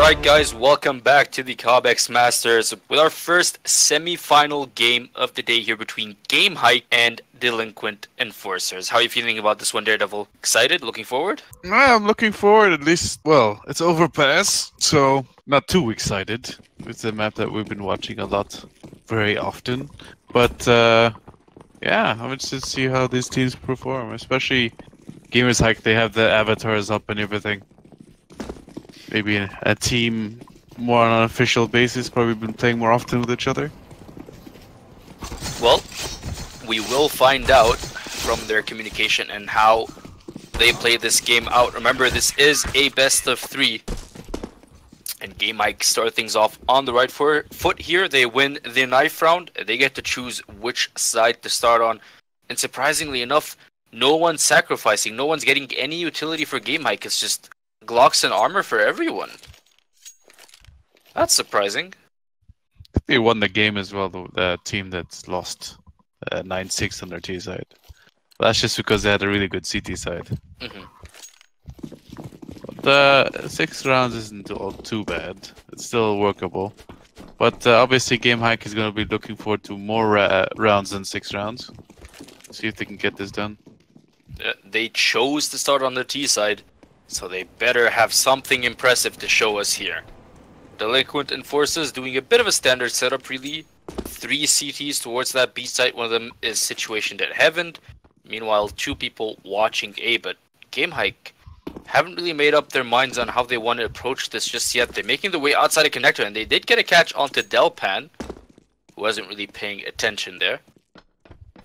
Alright guys, welcome back to the Cobx Masters with our first semi-final game of the day here between GameHike and Delinquent Enforcers. How are you feeling about this one, Daredevil? Excited? Looking forward? I'm looking forward, at least. Well, it's Overpass, so not too excited. It's a map that we've been watching a lot, very often. But yeah, I'm interested to see how these teams perform, especially GameHike. They have the avatars up and everything. Maybe a team more on an official basis, probably been playing more often with each other. Well, we will find out from their communication and how they play this game out. Remember, this is a best of 3. And GameHike start things off on the right foot here. They win the knife round. They get to choose which side to start on. And surprisingly enough, no one's sacrificing. No one's getting any utility for GameHike. It's just Glocks and armor for everyone. That's surprising. They won the game as well, the team that's lost 9-6 on their T side. That's just because they had a really good CT side. The 6 rounds isn't all too bad. It's still workable. But obviously GameHike is going to be looking forward to more rounds than 6 rounds. See if they can get this done. They chose to start on the T side, so they better have something impressive to show us here. Delinquent Enforcers doing a bit of a standard setup, really. 3 CTs towards that B site. One of them is situationed at Heaven. Meanwhile, 2 people watching A, but GameHike haven't really made up their minds on how they want to approach this just yet. They're making their way outside a connector, and they did get a catch onto Delpan, who wasn't really paying attention there.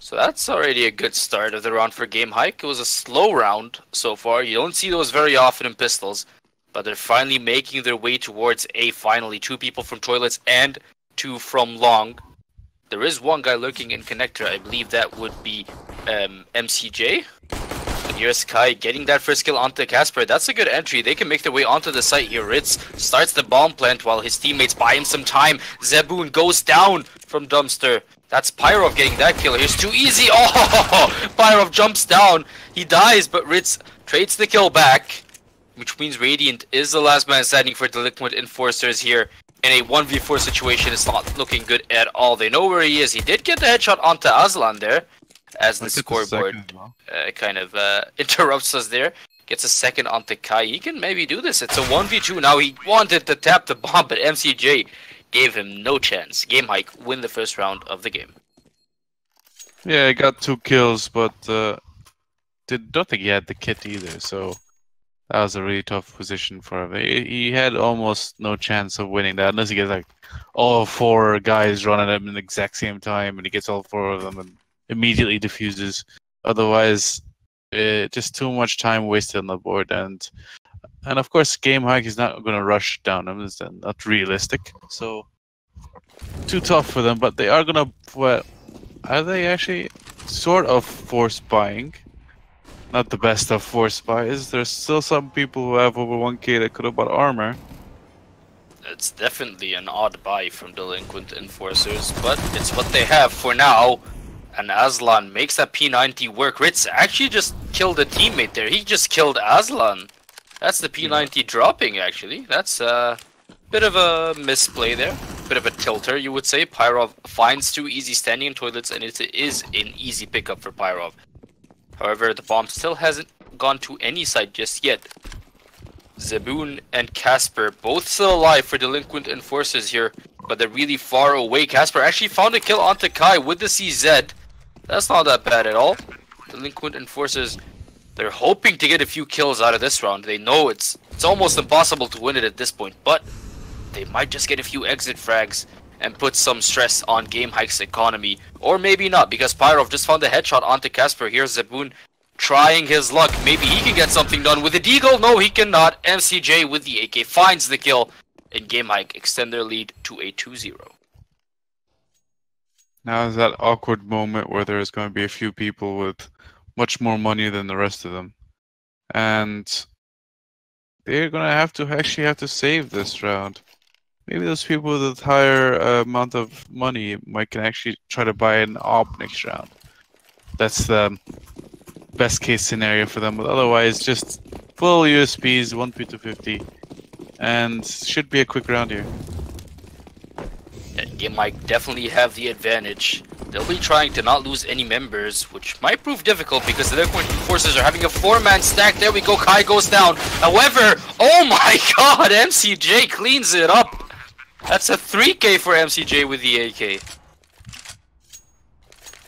So that's already a good start of the round for GameHike. It was a slow round so far. You don't see those very often in pistols, but they're finally making their way towards A. Finally, 2 people from toilets and 2 from long. There is 1 guy lurking in connector. I believe that would be MCJ. And here's Kai getting that first kill onto Casper. That's a good entry. They can make their way onto the site here. Ritz starts the bomb plant while his teammates buy him some time. Zeboon goes down from Dumpster. That's Pyrov getting that kill. Here's too easy. Oh, Pyrov jumps down. He dies, but Ritz trades the kill back, which means Radiant is the last man standing for Delinquent Enforcers here. In a 1v4 situation, it's not looking good at all. They know where he is. He did get the headshot onto Aslan there, as the scoreboard kind of interrupts us there. Gets a second onto Kai. He can maybe do this. It's a 1v2 now. He wanted to tap the bomb, but MCJ gave him no chance. GameHike win the first round of the game. Yeah, he got 2 kills, but don't think he had the kit either, so that was a really tough position for him. He had almost no chance of winning that unless he gets like all 4 guys running at him at the exact same time and he gets all 4 of them and immediately defuses. Otherwise, just too much time wasted on the board, and of course GameHike is not going to rush down him. It's not realistic, so too tough for them. But they are going to, well, are they actually sort of force buying? Not the best of force buys. There's still some people who have over 1k that could have bought armor. It's definitely an odd buy from Delinquent Enforcers, but it's what they have for now. And Aslan makes that P90 work. Ritz actually just killed a teammate there. He just killed Aslan. That's the P90 dropping, actually. That's a bit of a misplay there. Bit of a tilter, you would say. Pyrov finds 2 easy standing in toilets, and it is an easy pickup for Pyrov. However, the bomb still hasn't gone to any side just yet. Zeboon and Casper both still alive for Delinquent Enforcers here, but they're really far away. Casper actually found a kill onto Kai with the CZ. That's not that bad at all. Delinquent Enforcers, they're hoping to get a few kills out of this round. They know it's almost impossible to win it at this point, but they might just get a few exit frags and put some stress on GameHike's economy. Or maybe not, because Pyrov just found a headshot onto Casper. Here's Zeboon trying his luck. Maybe he can get something done with a deagle. No, he cannot. MCJ with the AK finds the kill, and GameHike extend their lead to a 2-0. Now is that awkward moment where there's going to be a few people with much more money than the rest of them, and they're going to have to save this round. Maybe those people with a higher amount of money can actually try to buy an AWP next round. That's the best case scenario for them, but otherwise just full USPs, 1P250. and should be a quick round here. Yeah, GameHike definitely have the advantage. They'll be trying to not lose any members, which might prove difficult because the Delinquent forces are having a 4-man stack. There we go, Kai goes down. However, oh my god, MCJ cleans it up. That's a 3k for MCJ with the AK.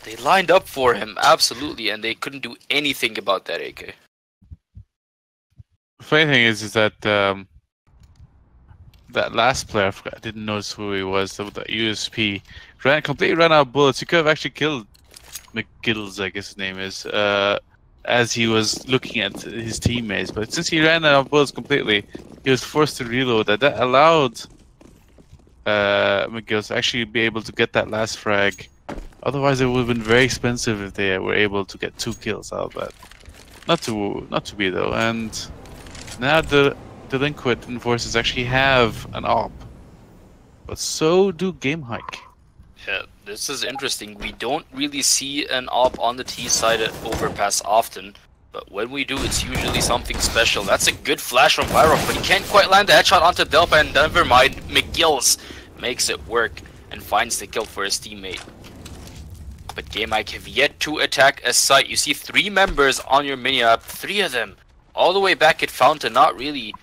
They lined up for him, absolutely, and they couldn't do anything about that AK. The funny thing is that that last player, I didn't notice who he was, the USP, completely ran out of bullets. He could have actually killed McGills, I guess his name is, as he was looking at his teammates. But since he ran out of bullets completely, he was forced to reload. That allowed McGills to actually be able to get that last frag. Otherwise, it would have been very expensive if they were able to get 2 kills out of that. Not to be though. And now the Delinquent enforcers actually have an op, but so do GameHike. Yeah, this is interesting. We don't really see an op on the T side at Overpass often, but when we do, it's usually something special. That's a good flash from Pyro, but he can't quite land the headshot onto Delpa, and never mind, McGills makes it work and finds the kill for his teammate. But GameHike have yet to attack a site. You see 3 members on your mini-map, 3 of them all the way back at Fountain, not really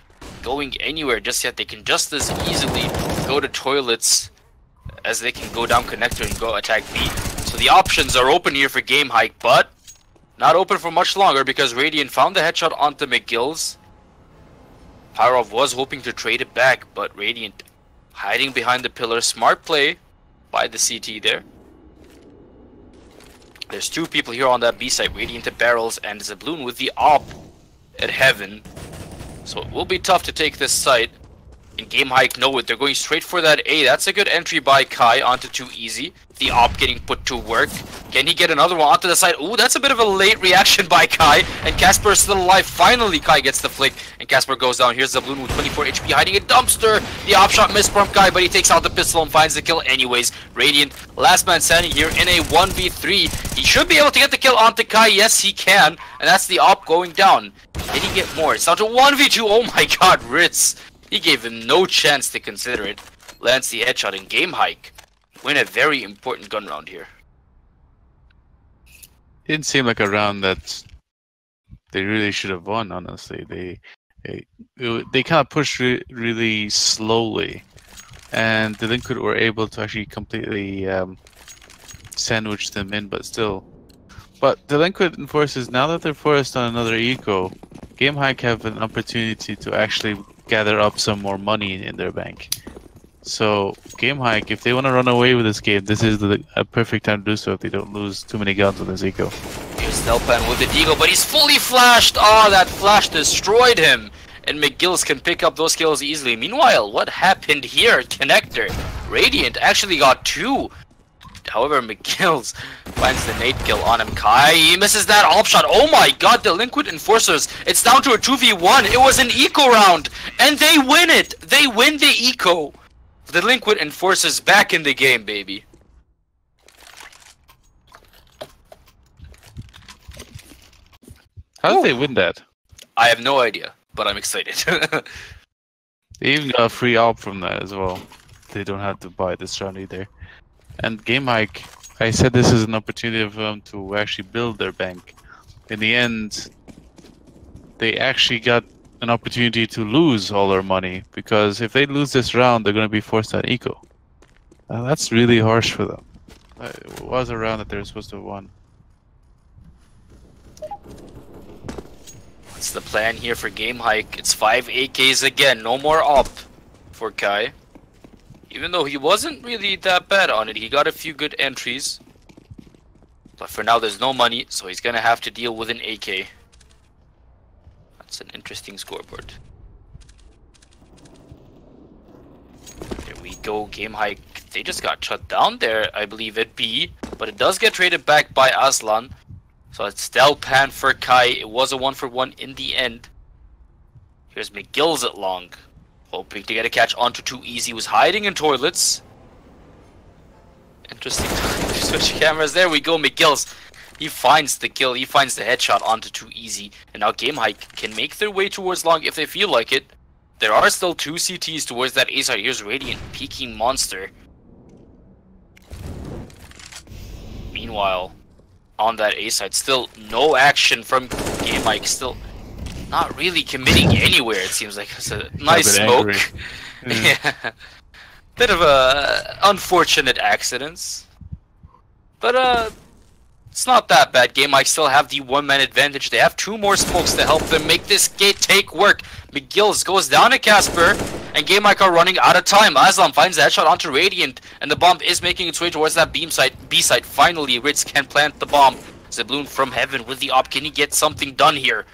going anywhere just yet. They can just as easily go to toilets as they can go down connector and go attack B. So the options are open here for GameHike, but not open for much longer because Radiant found the headshot onto McGills. Pyrov was hoping to trade it back, but Radiant hiding behind the pillar. Smart play by the CT there. There's 2 people here on that B side, Radiant at barrels and Zabloon with the op at heaven. So it will be tough to take this site. And GameHike know it. They're going straight for that A. That's a good entry by Kai onto 2 easy. The op getting put to work. Can he get another one onto the side? Ooh, that's a bit of a late reaction by Kai. And Casper is still alive. Finally, Kai gets the flick. And Casper goes down. Here's Zabloon with 24 HP hiding a dumpster. The op shot missed from Kai, but he takes out the pistol and finds the kill anyways. Radiant, last man standing here in a 1v3. He should be able to get the kill onto Kai. Yes, he can. And that's the op going down. Can he get more? It's down to 1v2. Oh my god, Ritz. He gave him no chance to consider it. Lands the headshot in GameHike. Win a very important gun round here. Didn't seem like a round that they really should have won, honestly. They kind of pushed really slowly. And Delinquent were able to actually completely sandwich them in, but still. But Delinquent enforces, now that they're forced on another eco, GameHike have an opportunity to actually gather up some more money in their bank. So GameHike, if they want to run away with this game, this is a perfect time to do so if they don't lose too many guns on this eco. Here's Delpan with the deagle, but he's fully flashed! Oh, that flash destroyed him! And McGills can pick up those kills easily. Meanwhile, what happened here? Connector. Radiant actually got 2. However, McGills finds the nade kill on him. Kai, he misses that op shot. Oh my god, Delinquent enforcers. It's down to a 2v1. It was an eco round. And they win it. They win the eco. Delinquent enforcers back in the game, baby. How did they win that? I have no idea, but I'm excited. They even got a free op from that as well. They don't have to buy this round either. And GameHike, I said this is an opportunity for them to actually build their bank. In the end, they actually got an opportunity to lose all their money, because if they lose this round, they're going to be forced on eco. That's really harsh for them. It was a round that they were supposed to have won. What's the plan here for GameHike? It's 5 AKs again, no more op for Kai. Even though he wasn't really that bad on it, he got a few good entries. But for now, there's no money, so he's gonna have to deal with an AK. That's an interesting scoreboard. There we go, GameHike. They just got shut down there, I believe, at B. But it does get traded back by Aslan. So it's Delpan for Kai. It was a 1-for-1 in the end. Here's McGills at long. Hoping to get a catch onto 2 easy. Was hiding in toilets. Interesting time to switch cameras. There we go, McGills. He finds the kill. He finds the headshot onto 2 easy. And now GameHike can make their way towards long if they feel like it. There are still 2 CTs towards that A side. Here's Radiant peeking Monster. Meanwhile, on that A side, still no action from GameHike. Still not really committing anywhere, it seems like. It's a nice smoke. Yeah. Bit of a unfortunate accidents. But it's not that bad. GameHike still have the 1-man advantage. They have 2 more smokes to help them make this gate take work. McGills goes down to Casper, and GameHike are running out of time. Aslam finds the headshot onto Radiant, and the bomb is making its way towards that B site. Finally, Ritz can plant the bomb. Zabloon from heaven with the op. Can he get something done here?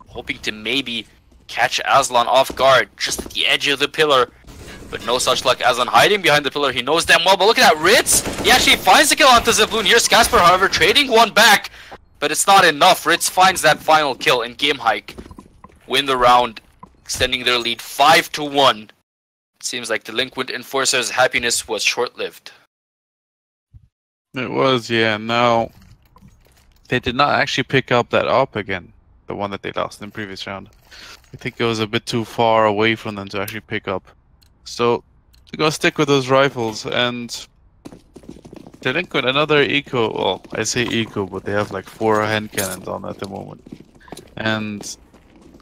Hoping to maybe catch Aslan off guard, just at the edge of the pillar. But no such luck. Aslan hiding behind the pillar. He knows damn well. But look at that, Ritz! He actually finds the kill onto Zabloon. Here's Casper, however, trading one back. But it's not enough. Ritz finds that final kill, and GameHike win the round, extending their lead 5-1. Seems like Delinquent Enforcer's happiness was short-lived. It was, yeah. Now, they did not actually pick up that op again, the one that they lost in the previous round. I think it was a bit too far away from them to actually pick up. So, they're gonna stick with those rifles, and Delinquent, another eco, well, I say eco, but they have like 4 hand cannons on at the moment. And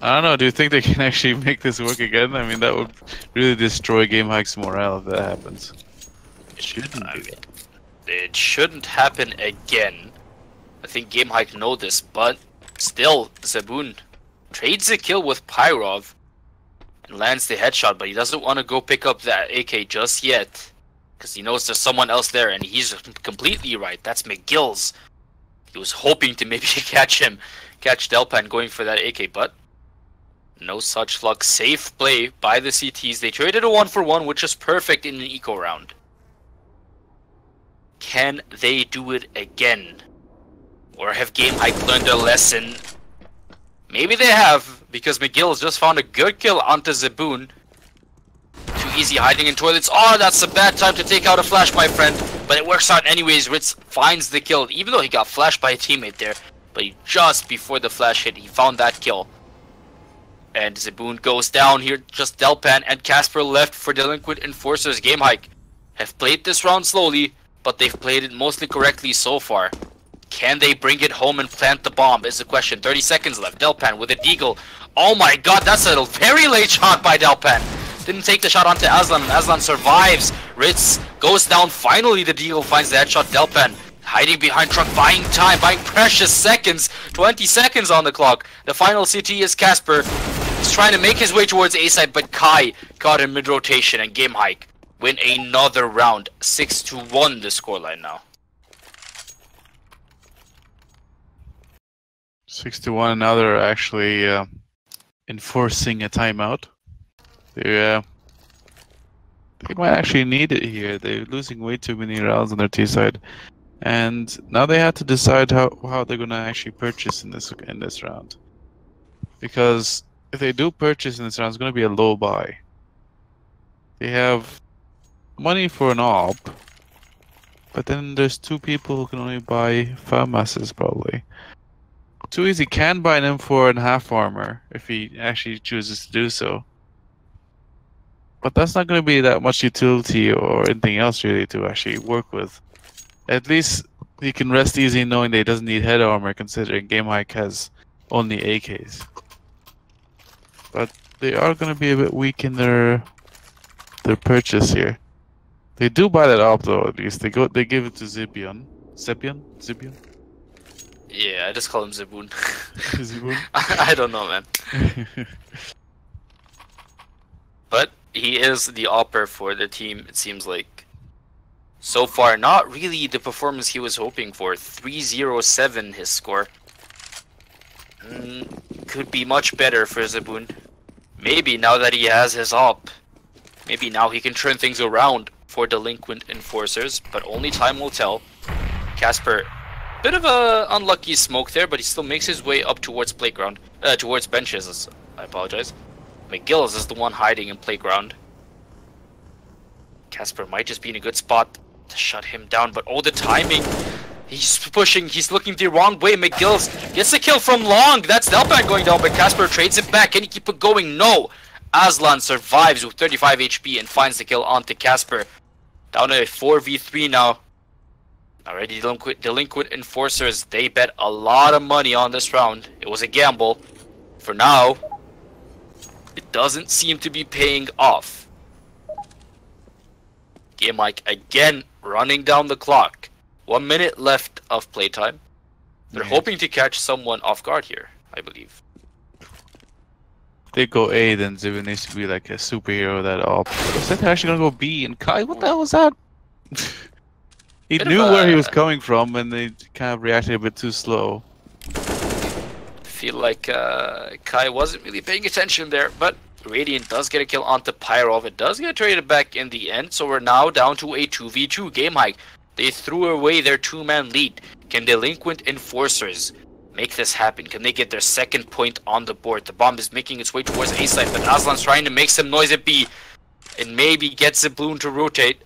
I don't know, do you think they can actually make this work again? I mean, that would really destroy GameHike's morale if that happens. It shouldn't. It shouldn't happen again. I think GameHike know this, but still, Zaboon trades a kill with Pyrov and lands the headshot, but he doesn't want to go pick up that AK just yet, because he knows there's someone else there, and he's completely right. That's McGill's. He was hoping to maybe catch Delpan going for that AK, but no such luck. Safe play by the CTs. They traded a 1-for-1, which is perfect in an eco round. Can they do it again? Or have GameHike learned a lesson? Maybe they have, because McGill has just found a good kill onto Zaboon. Too easy hiding in toilets. Oh, that's a bad time to take out a flash, my friend. But it works out anyways. Ritz finds the kill, even though he got flashed by a teammate there. But just before the flash hit, he found that kill. And Zaboon goes down here. Just Delpan and Casper left for Delinquent Enforcers. GameHike have played this round slowly, but they've played it mostly correctly so far. Can they bring it home and plant the bomb is the question. 30 seconds left. Delpan with a deagle. Oh my god, that's a very late shot by Delpan. Didn't take the shot onto Aslan, and Aslan survives. Ritz goes down. Finally, the deagle finds the headshot. Delpan hiding behind truck, buying time, buying precious seconds. 20 seconds on the clock. The final CT is Casper. He's trying to make his way towards A-side, but Kai got in mid-rotation, and GameHike win another round. 6-1 the scoreline now. 6-1, now they're actually enforcing a timeout. They might actually need it here. They're losing way too many rounds on their T side, and now they have to decide how they're gonna actually purchase in this round. Because if they do purchase in this round, it's gonna be a low buy. They have money for an op, but then there's 2 people who can only buy FAMASs probably. Too easy can buy an M4 and half armor if he actually chooses to do so. But that's not going to be that much utility or anything else really to actually work with. At least he can rest easy knowing that he doesn't need head armor, considering GameHike has only AKs. But they are going to be a bit weak in their purchase here. They do buy that op though. At least they give it to Zibion. Zibion. Yeah, I just call him Zaboon. Zaboon? I don't know, man. But he is the opper for the team, it seems like. So far, not really the performance he was hoping for. 307 his score. Could be much better for Zaboon. Maybe now that he has his op. Maybe now he can turn things around for Delinquent Enforcers, but only time will tell. Casper, bit of a unlucky smoke there, but he still makes his way up towards playground, towards benches. I apologize. McGillis is the one hiding in playground. Casper might just be in a good spot to shut him down, but oh, the timing. He's pushing, he's looking the wrong way. McGillis gets the kill from long. That's Delpan going down, but Casper trades it back. Can he keep it going? No. Aslan survives with 35 HP and finds the kill onto Casper. Down to a 4v3 now. Already delinquent enforcers, they bet a lot of money on this round. It was a gamble. For now, it doesn't seem to be paying off. GameHike again running down the clock. 1 minute left of playtime. They're hoping to catch someone off guard here, I believe. If they go A, then Zibin needs to be like a superhero that op. Is that they're actually gonna go B? And Kai, what the hell was that? He knew where he was coming from, and they kind of reacted a bit too slow. I feel like Kai wasn't really paying attention there, but Radiant does get a kill onto Pyrov. It does get traded back in the end, so we're now down to a 2v2 GameHike. They threw away their two-man lead. Can Delinquent Enforcers make this happen? Can they get their second point on the board? The bomb is making its way towards A side, but Aslan's trying to make some noise at B and maybe get Zaboon to rotate.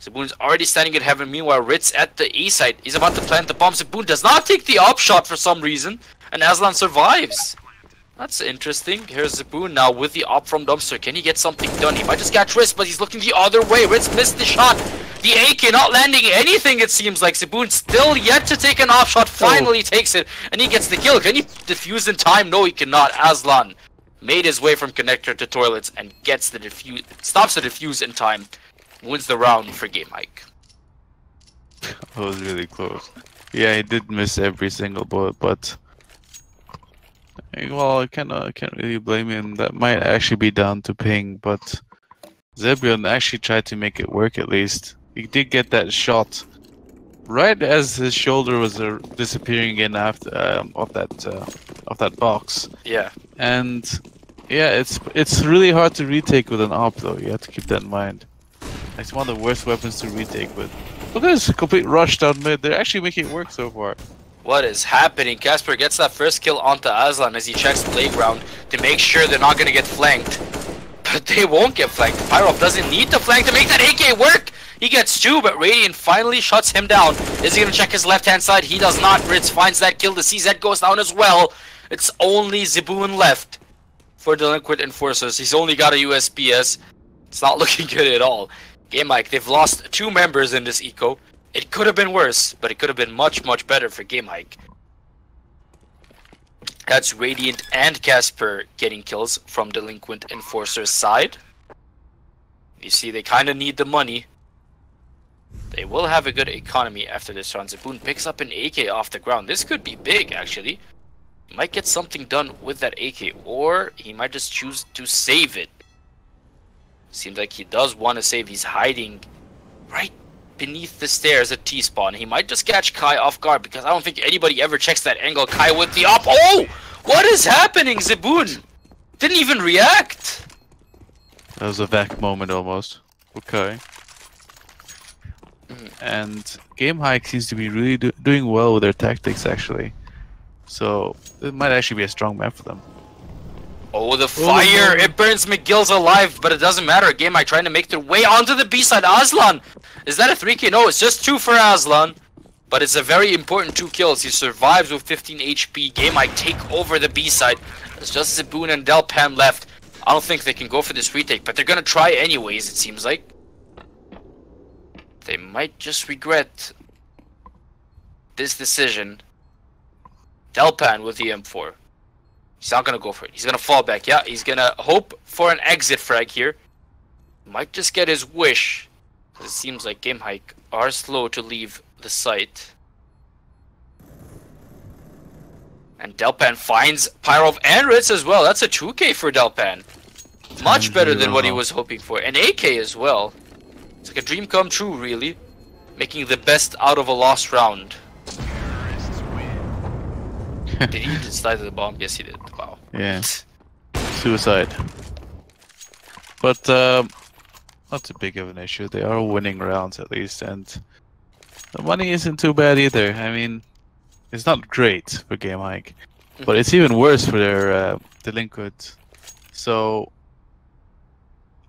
Zaboon's already standing at heaven. Meanwhile, Ritz at the A side. He's about to plant the bomb. Zaboon does not take the op shot for some reason, and Aslan survives. That's interesting. Here's Zaboon now with the op from Dumpster. Can he get something done? He might just catch Ritz, but he's looking the other way. Ritz missed the shot. The AK not landing anything, it seems like. Zaboon still yet to take an op shot. Finally takes it, and he gets the kill. Can he defuse in time? No, he cannot. Aslan made his way from connector to toilets and gets the defuse. Stops the defuse in time. Wins the round for GameHike. That was really close. Yeah, he did miss every single bullet, but well, I can't really blame him. That might actually be down to ping, but Zebion actually tried to make it work at least. He did get that shot right as his shoulder was disappearing in after of that box. Yeah. And yeah, it's really hard to retake with an op though. You have to keep that in mind. It's one of the worst weapons to retake with. Look at this complete rush down mid. They're actually making it work so far. What is happening? Casper gets that first kill onto Aslan as he checks playground to make sure they're not going to get flanked. But they won't get flanked. Pyrov doesn't need to flank to make that AK work. He gets two, but Radiant finally shuts him down. Is he going to check his left-hand side? He does not. Ritz finds that kill. The CZ goes down as well. It's only Zaboon left for Delinquent Enforcers. He's only got a USPS. It's not looking good at all. GameHike, they've lost two members in this eco. It could have been worse, but it could have been much, much better for GameHike. That's Radiant and Casper getting kills from Delinquent Enforcer's side. You see, they kind of need the money. They will have a good economy after this round. Zaboon picks up an AK off the ground. This could be big, actually. He might get something done with that AK, or he might just choose to save it. Seems like he does want to save. He's hiding right beneath the stairs at T-spawn. He might just catch Kai off guard because I don't think anybody ever checks that angle. Kai with the op. Oh! What is happening? Zaboon didn't even react. That was a vac moment almost. Okay. And GameHike seems to be really doing well with their tactics actually. So it might actually be a strong map for them. Oh, the fire! Oh, it burns McGill's alive, but it doesn't matter. GameHike trying to make their way onto the B side. Aslan! Is that a 3K? No, it's just 2 for Aslan. But it's a very important 2 kills. He survives with 15 HP. GameHike take over the B side. It's just Zaboon and Delpan left. I don't think they can go for this retake, but they're gonna try anyways, it seems like. They might just regret this decision. Delpan with the M4. He's not gonna go for it. He's gonna fall back. Yeah, he's gonna hope for an exit frag here. Might just get his wish. It seems like GameHike are slow to leave the site. And Delpan finds Pyrov and Ritz as well. That's a 2K for Delpan. Much better than what he was hoping for. An AK as well. It's like a dream come true, really. Making the best out of a lost round. Did he just die to the bomb? Yes, he did. Wow. Yeah. Suicide. But not too big of an issue. They are winning rounds at least, and the money isn't too bad either. I mean, it's not great for GameHike, but it's even worse for their Delinquent. So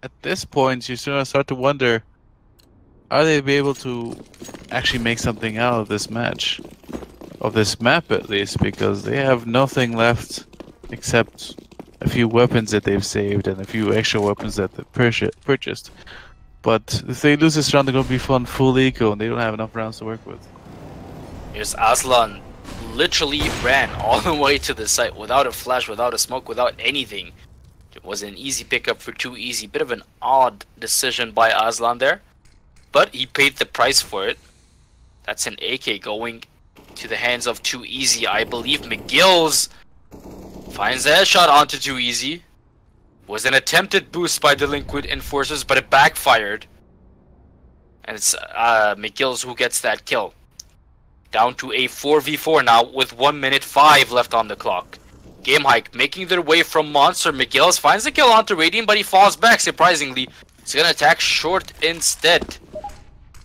at this point, you start to wonder: are they be able to actually make something out of this match? Of this map at least, because they have nothing left except a few weapons that they've saved and a few extra weapons that they purchased. But if they lose this round, they're gonna be on full eco, and they don't have enough rounds to work with. Here's Aslan. Literally ran all the way to the site without a flash, without a smoke, without anything. It was an easy pickup for Too Easy. Bit of an odd decision by Aslan there, but he paid the price for it. That's an AK going to the hands of Too Easy. I believe McGills finds a headshot onto Too Easy. Was an attempted boost by Delinquent Enforcers, but it backfired. And it's McGills who gets that kill. Down to a 4v4 now with 1 minute 5 left on the clock. GameHike making their way from Monster. McGills finds the kill onto Radiant, but he falls back surprisingly. He's gonna attack short instead.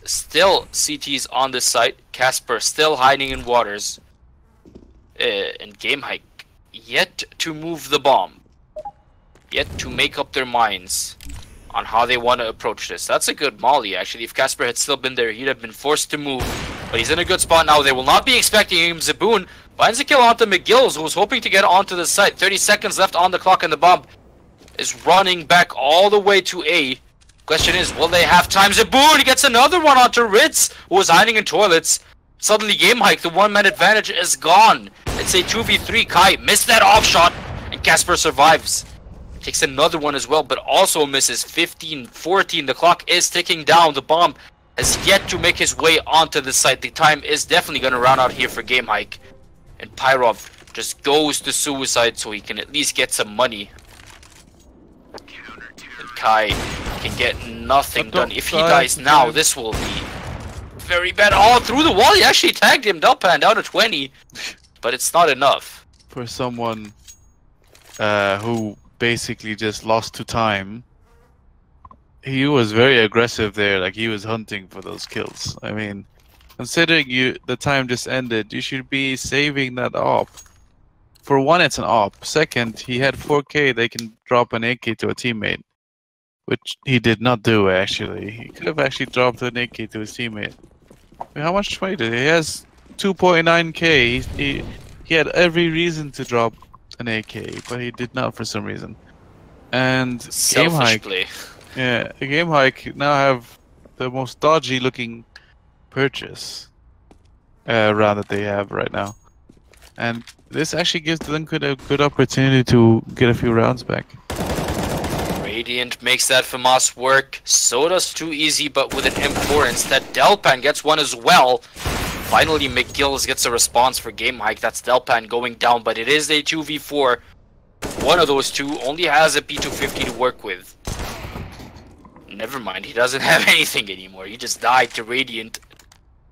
Still CT's on the site. Casper still hiding in waters. And GameHike yet to move the bomb. Yet to make up their minds on how they want to approach this. That's a good molly, actually. If Casper had still been there, he'd have been forced to move. But he's in a good spot now. They will not be expecting him. Zaboon finds a kill onto McGills, who was hoping to get onto the site. 30 seconds left on the clock, and the bomb is running back all the way to A. Question is, will they have time? Zaboon, he gets another one onto Ritz, who was hiding in toilets. Suddenly, GameHike, the 1 man advantage is gone. It's a 2v3. Kai missed that off shot, and Casper survives. Takes another one as well, but also misses. 15-14. The clock is ticking down. The bomb has yet to make his way onto the site. The time is definitely going to run out here for GameHike. And Pyrov just goes to suicide so he can at least get some money. And Kai can get nothing done. If he dies now, this will be very bad. Oh, through the wall. He actually tagged him. Delpan down to 20. But it's not enough. For someone who basically just lost to time, he was very aggressive there. Like, he was hunting for those kills. I mean, considering the time just ended, you should be saving that op. For one, it's an op. Second, he had 4K. They can drop an AK to a teammate, which he did not do, actually. He could have actually dropped an AK to his teammate. I mean, how much money did he? He has 2.9K. He had every reason to drop an AK, but he did not for some reason. And GameHike, yeah, GameHike now have the most dodgy looking purchase round that they have right now, and this actually gives Delinquent a good opportunity to get a few rounds back. Radiant makes that FAMAS work. So does Too Easy, but with an M4 instead. Delpan gets one as well. Finally, McGills gets a response for GameHike. That's Delpan going down, but it is a 2v4. One of those two only has a P250 to work with. Never mind, he doesn't have anything anymore. He just died to Radiant.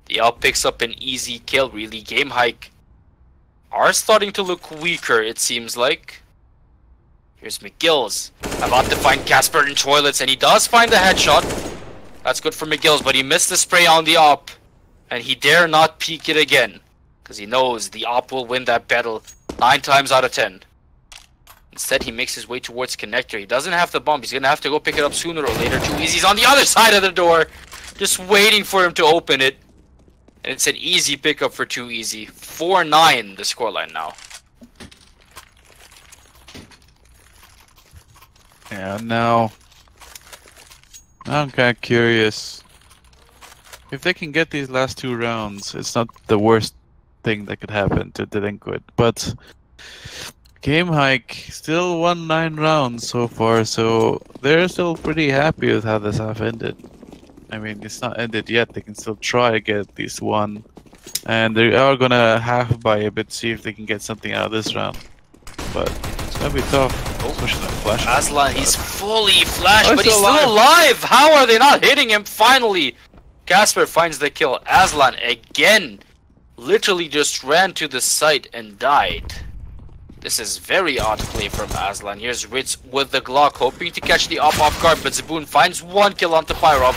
The L picks up an easy kill, really. GameHike are starting to look weaker, it seems like. Here's McGills. About to find Casper in toilets, and he does find the headshot. That's good for McGills, but he missed the spray on the op. And he dare not peek it again, because he knows the op will win that battle 9 times out of 10. Instead, he makes his way towards Connector. He doesn't have the bomb. He's going to have to go pick it up sooner or later. Too Easy's on the other side of the door, just waiting for him to open it. And it's an easy pickup for Too Easy. 4-9 the scoreline now. Yeah, now I'm kind of curious. If they can get these last 2 rounds, it's not the worst thing that could happen to Delinquent. But GameHike still won 9 rounds so far, so they're still pretty happy with how this half ended. I mean, it's not ended yet. They can still try to get at least 1. And they are gonna half by a bit, see if they can get something out of this round. But it's gonna be tough. Especially that flash. Aslan, he's fully flashed, but he's still alive! How are they not hitting him finally? Casper finds the kill. Aslan again literally just ran to the site and died. This is very odd play from Aslan. Here's Ritz with the Glock, hoping to catch the op off guard, but Zaboon finds 1 kill onto Pyrov.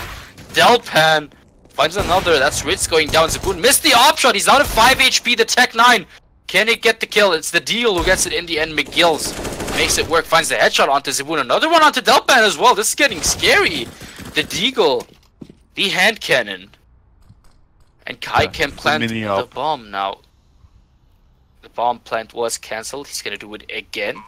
Delpan finds another. That's Ritz going down. Zaboon missed the op shot. He's out of 5 HP. The Tech 9. Can it get the kill? It's the Deal who gets it in the end. McGills makes it work. Finds the headshot onto Zaboon. Another one onto Delpan as well. This is getting scary. The Deagle. The hand cannon. And Kai can plant the bomb now. The bomb plant was cancelled. He's gonna do it again.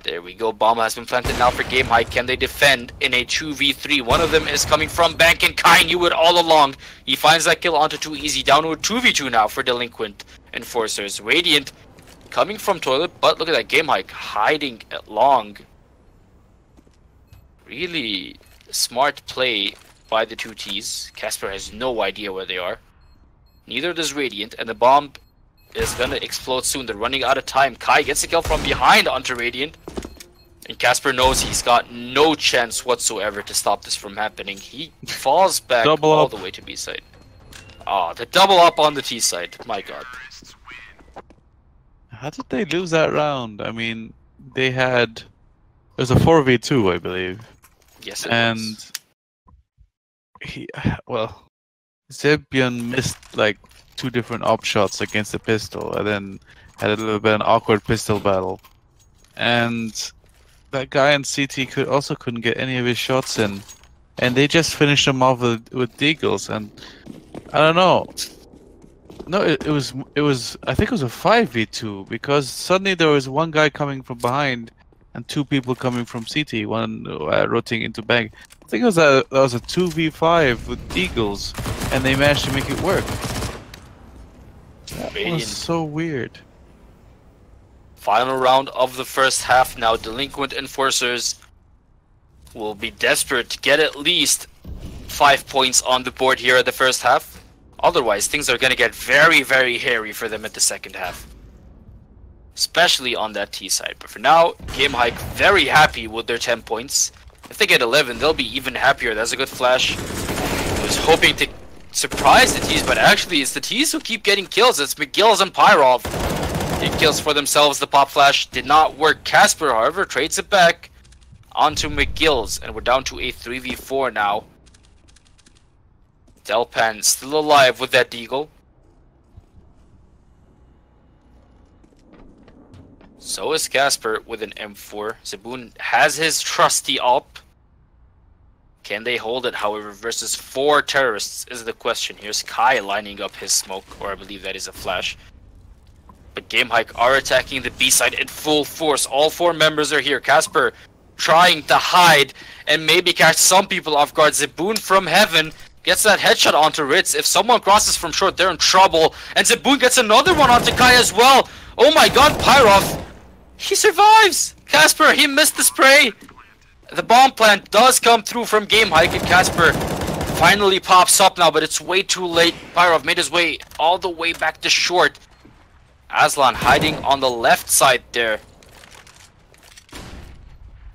There we go. Bomb has been planted now for GameHike. Can they defend in a 2v3? One of them is coming from Bank, and Kai knew it all along. He finds that kill onto 2easy. Down to a 2v2 now for Delinquent Enforcers. Radiant coming from toilet, but look at that. GameHike hiding at long. Really smart play by the two Ts. Casper has no idea where they are. Neither does Radiant, and the bomb is gonna explode soon. They're running out of time. Kai gets a kill from behind onto Radiant. And Casper knows he's got no chance whatsoever to stop this from happening. He falls back all the way to B side. Ah, the double up on the T side. My god. How did they lose that round? I mean, they had... It was a 4v2, I believe. Yes, it was. Well, Zebian missed like 2 different op shots against the pistol, and then had a little bit of an awkward pistol battle. And that guy in CT couldn't get any of his shots in, and they just finished him off with deagles. And I don't know. No, it was I think it was a 5v2, because suddenly there was one guy coming from behind and 2 people coming from CT, one rotating into bank. I think that was a 2v5 with deagles, and they managed to make it work. That was so weird. Final round of the first half now. Delinquent Enforcers will be desperate to get at least 5 points on the board here at the first half. Otherwise, things are going to get very, very hairy for them at the second half. Especially on that T side. But for now, GameHike very happy with their 10 points. If they get 11, they'll be even happier. That's a good flash. I was hoping to surprise the T's, but actually it's the T's who keep getting kills. It's McGill's and Pyrov. Get kills for themselves. The pop flash did not work. Casper, however, trades it back onto McGill's, and we're down to a 3v4 now. Delpan still alive with that deagle. So is Casper with an M4. Zaboon has his trusty up. Can they hold it, however, versus 4 terrorists is the question. Here's Kai lining up his smoke, or I believe that is a flash. But GameHike are attacking the B side in full force. All 4 members are here. Casper trying to hide and maybe catch some people off guard. Zaboon from heaven gets that headshot onto Ritz. If someone crosses from short, they're in trouble. And Zaboon gets another one onto Kai as well. Oh my god, Pyrov! He survives! Casper, he missed the spray! The bomb plant does come through from GameHike, and Casper finally pops up now, but it's way too late. Pyrov made his way all the way back to short. Aslan hiding on the left side there.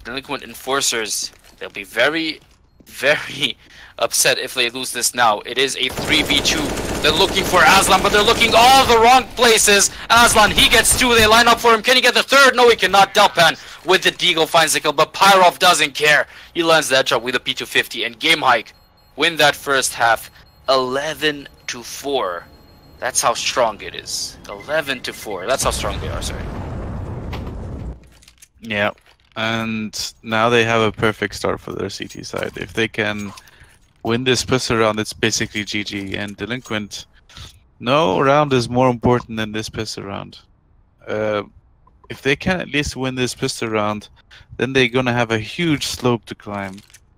Delinquent Enforcers, they'll be very, very upset if they lose this now. It is a 3v2. They're looking for Aslan, but they're looking all the wrong places. Aslan, he gets 2. They line up for him. Can he get the 3rd? No, he cannot. Delpan with the deagle finds the kill, but Pyrov doesn't care. He lands that shot with a P250, and GameHike win that first half 11-4. That's how strong it is. 11-4. That's how strong they are, sorry. Yeah. And now they have a perfect start for their CT side. If they can win this pistol round, it's basically GG. And Delinquent, no round is more important than this pistol round. If they can at least win this pistol round, then they're going to have a huge slope to climb.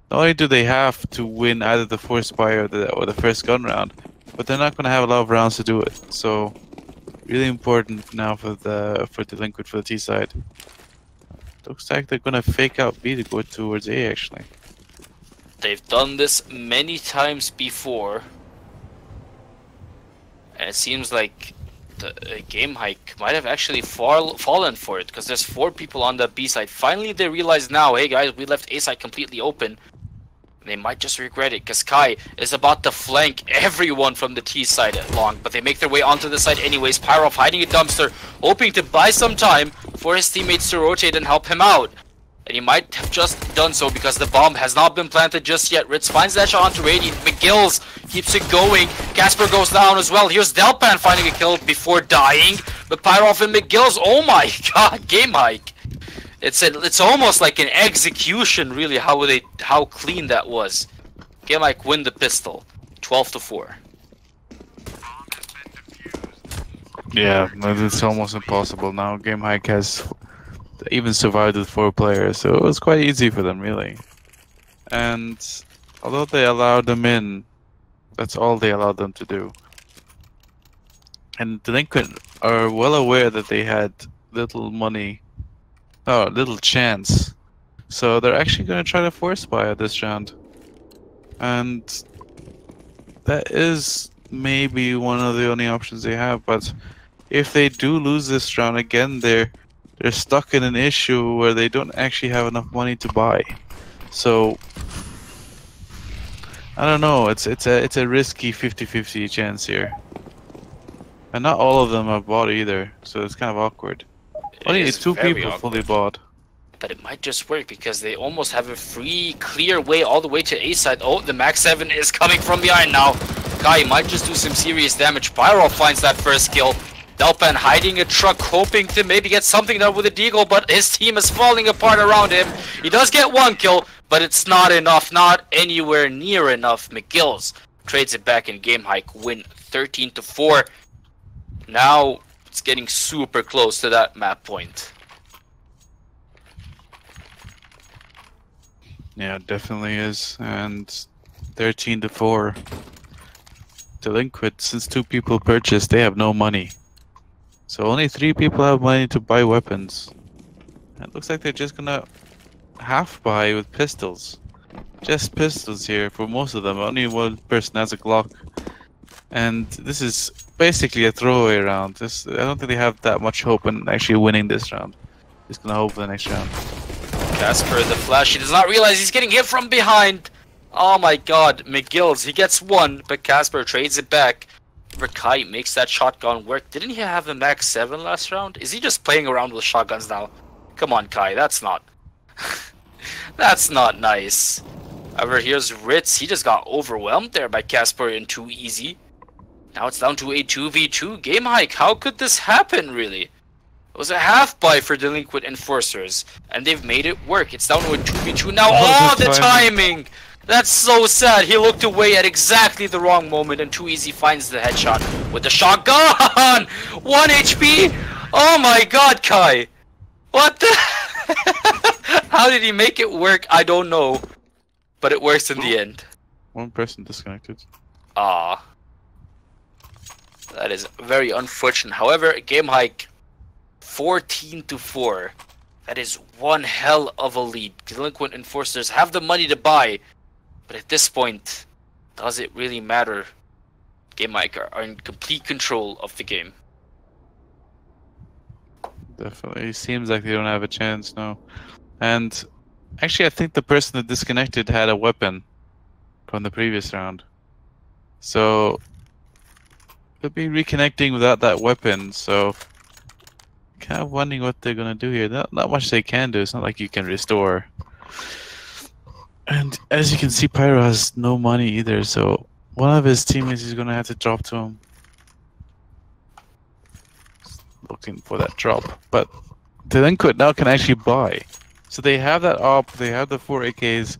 Not only do they have to win either the force buy or the first gun round, but they're not going to have a lot of rounds to do it. So, really important now for Delinquent for the T side. Looks like they're gonna fake out B to go towards A, actually. They've done this many times before, and it seems like the GameHike might have actually fallen for it, because there's 4 people on the B side. Finally, they realize now, hey guys, we left A side completely open. They might just regret it, because Kai is about to flank everyone from the T side at long, but they make their way onto the side anyways. Pyrov hiding a dumpster, hoping to buy some time for his teammates to rotate and help him out. And he might have just done so because the bomb has not been planted just yet. Ritz finds that shot onto Radiant. McGill's keeps it going. Casper goes down as well. Here's Delpan finding a kill before dying. But Pyrov and McGill's, oh my god, GameHike. It's almost like an execution, really, how clean that was. GameHike win the pistol, 12-4. Yeah, it's almost impossible now. GameHike has They even survived with 4 players, so it was quite easy for them, really. And although they allowed them in, that's all they allowed them to do. And Delinquent are well aware that they had little money, little chance. So they're actually going to try to force buy at this round. And that is maybe one of the only options they have, but if they do lose this round again, they're stuck in an issue where they don't actually have enough money to buy. So I don't know, it's a risky 50-50 chance here. And not all of them have bought either, so it's kind of awkward. Only 2 people fully bought. But it might just work because they almost have a free, clear way all the way to A side. Oh, the Max 7 is coming from behind now. Kai might just do some serious damage. Pyro finds that first kill. Delpan hiding a truck, hoping to maybe get something done with a deagle, but his team is falling apart around him. He does get 1 kill, but it's not enough, not anywhere near enough. McGills trades it back in GameHike, win 13-4. Now it's getting super close to that map point. Yeah, it definitely is. And 13-4. Delinquent, since 2 people purchased, they have no money. So only 3 people have money to buy weapons. And it looks like they're just gonna half buy with pistols. Just pistols here for most of them. Only 1 person has a Glock. And this is basically a throwaway round. I don't think they have that much hope in actually winning this round. Just gonna hope for the next round. Casper the Flash, he does not realize he's getting hit from behind. Oh my god, McGills, he gets 1, but Casper trades it back. Kai makes that shotgun work. Didn't he have a Max 7 last round? Is he just playing around with shotguns now? Come on, Kai, that's not... that's not nice. However, here's Ritz. He just got overwhelmed there by Casper in 2 easy. Now it's down to a 2v2 GameHike. How could this happen, really? It was a half buy for Delinquent Enforcers, and they've made it work. It's down to a 2v2 now. Oh, the timing! That's so sad. He looked away at exactly the wrong moment, and 2 easy finds the headshot with the shotgun. 1 HP. Oh my god, Kai. What the? How did he make it work? I don't know, but it works in the end. 1 person disconnected. Ah, that is very unfortunate. However, GameHike 14-4. That is one hell of a lead. Delinquent Enforcers have the money to buy, but at this point, does it really matter? GameHike are in complete control of the game. Definitely. Seems like they don't have a chance now. And actually, I think the person that disconnected had a weapon from the previous round. So, they'll be reconnecting without that weapon, so... kind of wondering what they're gonna do here. Not much they can do. It's not like you can restore. And as you can see, Pyro has no money either, so one of his teammates is gonna have to drop to him. Looking for that drop, but Delinquent now can actually buy. So they have that op, they have the 4 AKs,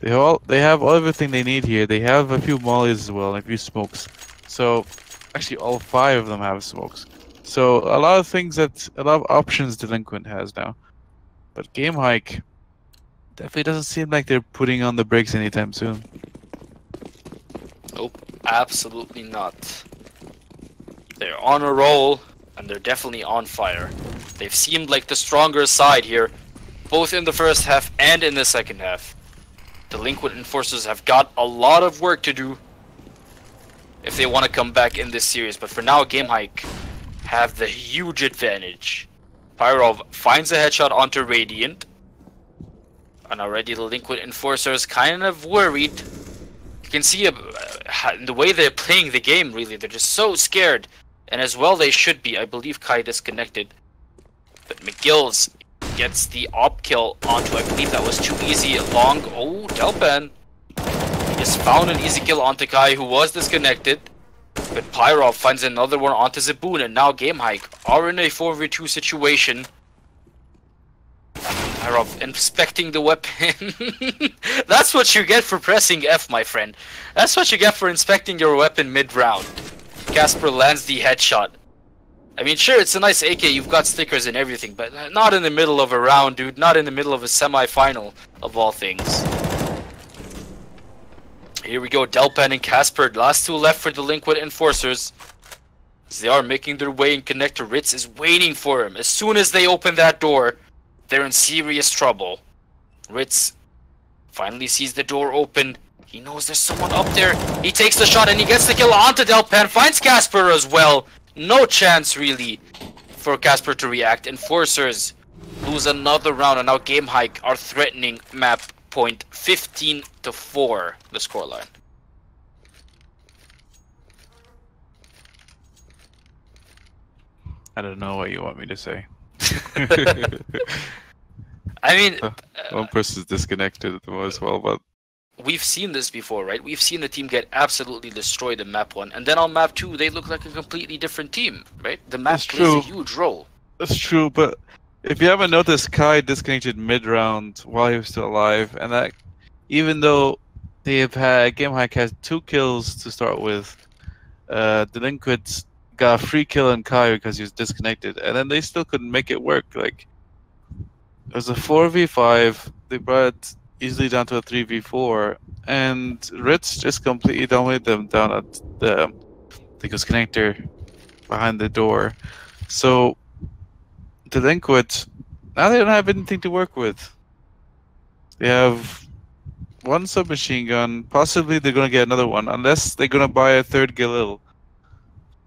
they have everything they need here. They have a few mollies as well, and a few smokes. So actually, all 5 of them have smokes. So a lot of options Delinquent has now. But GameHike definitely doesn't seem like they're putting on the brakes anytime soon. Nope, absolutely not. They're on a roll, and they're definitely on fire. They've seemed like the stronger side here, both in the first half and in the second half. Delinquent Enforcers have got a lot of work to do if they want to come back in this series. But for now, GameHike have the huge advantage. Pyrov finds a headshot onto Radiant, and already Delinquent Enforcers kind of worried. You can see the way they're playing the game, really. They're just so scared. And as well they should be. I believe Kai disconnected. But McGills gets the op kill onto, I believe that was 2 easy long. Oh, Delpan. He just found an easy kill onto Kai, who was disconnected. But Pyrov finds another one onto Zaboon, and now GameHike are in a 4v2 situation. Pyrov inspecting the weapon. That's what you get for pressing F, my friend. That's what you get for inspecting your weapon mid-round. Casper lands the headshot. I mean, sure, it's a nice AK, you've got stickers and everything, but not in the middle of a round, dude. Not in the middle of a semi-final, of all things. Here we go, Delpan and Casper. Last two left for Delinquent Enforcers. As they are making their way and connector. Ritz is waiting for him. As soon as they open that door, they're in serious trouble. Ritz finally sees the door open. He knows there's someone up there. He takes the shot and he gets the kill onto Delpan. Finds Casper as well. No chance, really, for Casper to react. Enforcers lose another round, and now GameHike are threatening map point 15-4, the scoreline. I don't know what you want me to say. I mean, one person's disconnected as well, but we've seen this before, right? We've seen the team get absolutely destroyed in map 1, and then on map 2, they look like a completely different team, right? The map plays a huge role. That's true, but if you haven't noticed, Kai disconnected mid-round while he was still alive, and that, even though they have had, GameHike has 2 kills to start with, Delinquent got a free kill on Kai because he was disconnected, and then they still couldn't make it work. Like, it was a 4v5, they brought it easily down to a 3v4, and Ritz just completely dominated them down at the, I think it was connector behind the door. So Delinquent, now they don't have anything to work with. They have 1 submachine gun, possibly they're gonna get another one, unless they're gonna buy a 3rd Galil.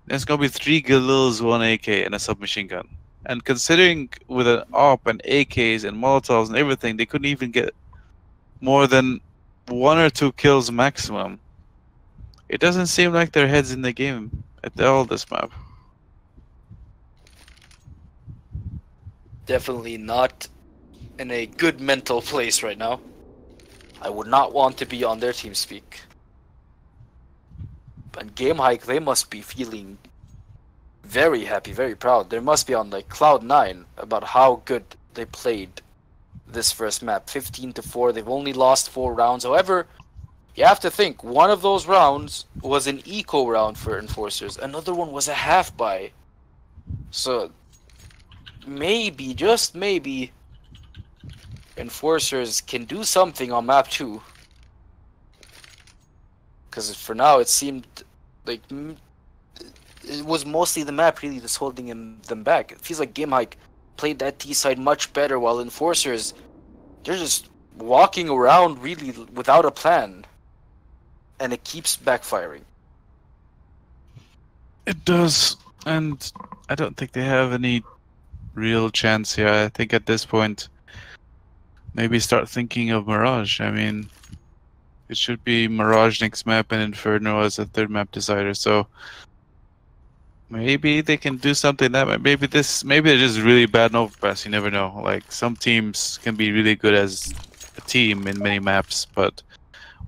There's gonna be 3 Galils, 1 AK, and a submachine gun. And considering with an AWP and AKs and Molotovs and everything, they couldn't even get more than 1 or 2 kills maximum. It doesn't seem like their heads in the game at all this map. Definitely not in a good mental place right now. I would not want to be on their team speak. But GameHike, they must be feeling very happy, very proud. They must be on like cloud 9 about how good they played this first map. 15-4. They've only lost 4 rounds. However, you have to think, one of those rounds was an eco round for Enforcers. Another one was a half buy. So maybe, just maybe, Enforcers can do something on map 2. Because for now it seemed like it was mostly the map really just holding them back. It feels like GameHike played that T side much better, while Enforcers, they're just walking around really without a plan, and it keeps backfiring. It does, and I don't think they have any real chance here. I think at this point, maybe start thinking of Mirage. I mean, it should be Mirage next map and Inferno as a 3rd map decider. So maybe they can do something that maybe they're just really bad in overpass. You never know. Like, some teams can be really good as a team in many maps, but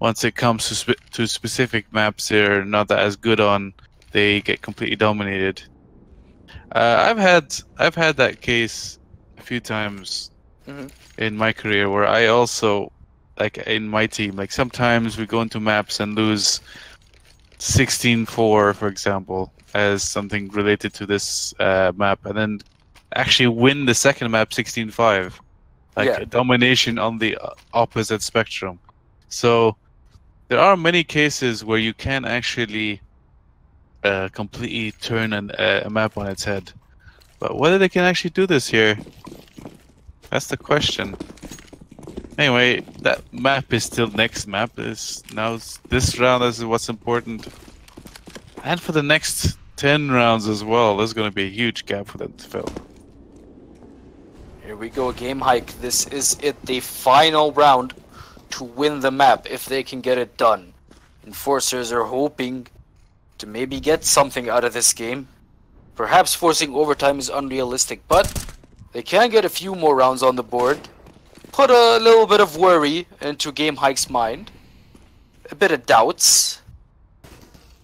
once it comes to specific maps they're not that as good on, they get completely dominated. I've had that case a few times in my career where I also, like in my team, like sometimes we go into maps and lose 16-4, for example, as something related to this map, and then actually win the second map 16-5, like a domination on the opposite spectrum. So there are many cases where you can actually completely turn a map on its head, but whether they can actually do this here, that's the question. Anyway, that map is still next map. This round is what's important, and for the next 10 rounds as well, there's going to be a huge gap for them to fill. Here we go, GameHike. This is it, the final round to win the map, if they can get it done. Enforcers are hoping to maybe get something out of this game. Perhaps forcing overtime is unrealistic, but they can get a few more rounds on the board. Put a little bit of worry into GameHike's mind. A bit of doubts.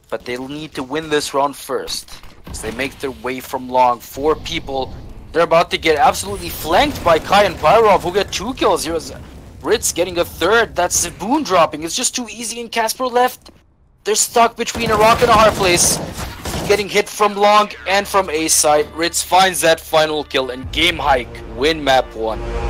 But they'll need to win this round first, as they make their way from long. 4 people. They're about to get absolutely flanked by Kai and Pyrov, who get 2 kills. Here's Ritz getting a 3rd. That's Zaboon dropping. It's just too easy, and Casper left. They're stuck between a rock and a hard place. getting hit from long and from A side. Ritz finds that final kill and GameHike win map 1.